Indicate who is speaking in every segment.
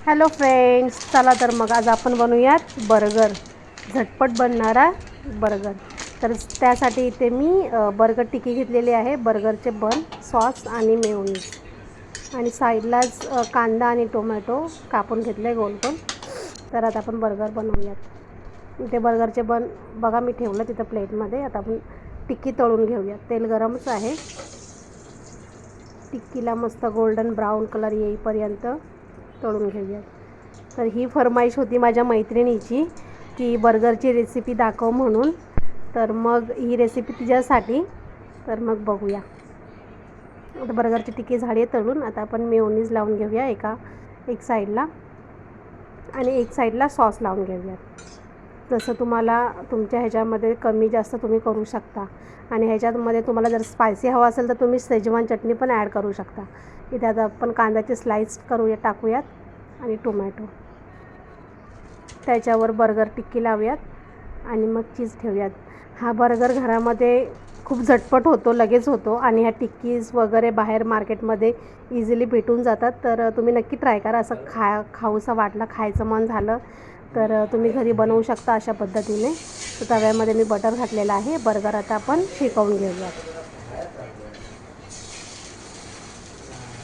Speaker 1: Hello friends, चला तर मग आज आपण बनवूयात बर्गर. झटपट बनणारा बर्गर. तर त्यासाठी इथे मी बर्गर टिक्की घेतलेली आहे, बर्गरचे बन, सॉस आणि मेयोनीज, आणि साईडलाच कांदा आणि टोमॅटो कापून घेतले गोल गोल. तर आता आपण बर्गर बनवूयात. इथे बर्गरचे बन बघा मी ठेवलं तिथं प्लेटमध्ये. आता आपण टिक्की तळून घेऊयात. तेल गरमच आहे. टिक्कीला मस्त गोल्डन ब्राऊन कलर येईपर्यंत तळून घेऊयात. तर ही फरमाईश होती माझ्या मैत्रिणीची की बर्गरची रेसिपी दाखव म्हणून. तर मग ही रेसिपी तिच्यासाठी. तर मग बघूया. आता बर्गरची टिक्की झाली तळून. आता आपण मेयोनीज लावून घेऊया एक साईडला, आणि एक साईडला सॉस लावून घेऊया. जसं तुम्हाला तुमच्या ह्याच्यामध्ये कमी जास्त तुम्ही करू शकता. आणि ह्याच्यामध्ये तुम्हाला जर स्पायसी हवा असेल तर तुम्ही शेजवान चटणी पण ॲड करू शकता. इथे आता आपण कांद्याचे स्लाईस टाकूयात आणि टोमॅटो. त्याच्यावर बर्गर टिक्की लावूयात आणि मग चीज ठेवूयात. हा बर्गर घरामध्ये खूप झटपट होतो, लगेच होतो, आणि ह्या टिक्कीज वगैरे बाहेर मार्केटमध्ये इझिली भेटून जातात. तर तुम्ही नक्की ट्राय करा. असं खाऊसं वाटलं, खायचं मन झालं तर तुम्ही घरी बनवू शकता अशा पद्धतीने. तर तव्यामध्ये मी बटर घातलेलं आहे. बर्गर आता आपण शेकवून घेऊयात.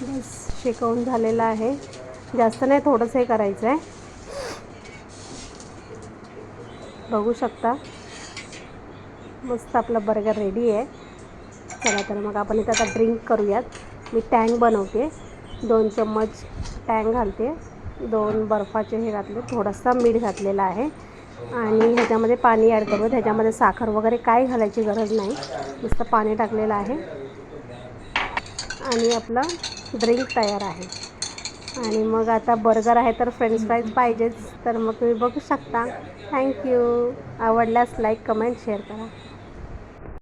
Speaker 1: बस शेकवून झालेलं आहे. जास्त नाही, थोडंसं हे करायचं आहे. बघू शकता मस्त आपला बर्गर रेडी आहे. चला तर मग आपण इथं आता ड्रिंक करूयात. मी टँग बनवते. 2 चम्मच टँग घालते. 2 बर्फाचे हे घातले, थोडासा मीठ घातलेला आहे, आणि ह्याच्यामध्ये पाणी ॲड करूयात. ह्याच्यामध्ये साखर वगैरे काही घालायची गरज नाही, नुसतं पाणी टाकलेलं आहे आणि आपलं ड्रिंक तयार आहे. आणि मग आता बर्गर आहे तर फ्रेंच फ्राईज पाहिजेच. तर मग तुम्ही बघू शकता. थँक्यू. आवडल्यास लाईक, कमेंट, शेअर करा.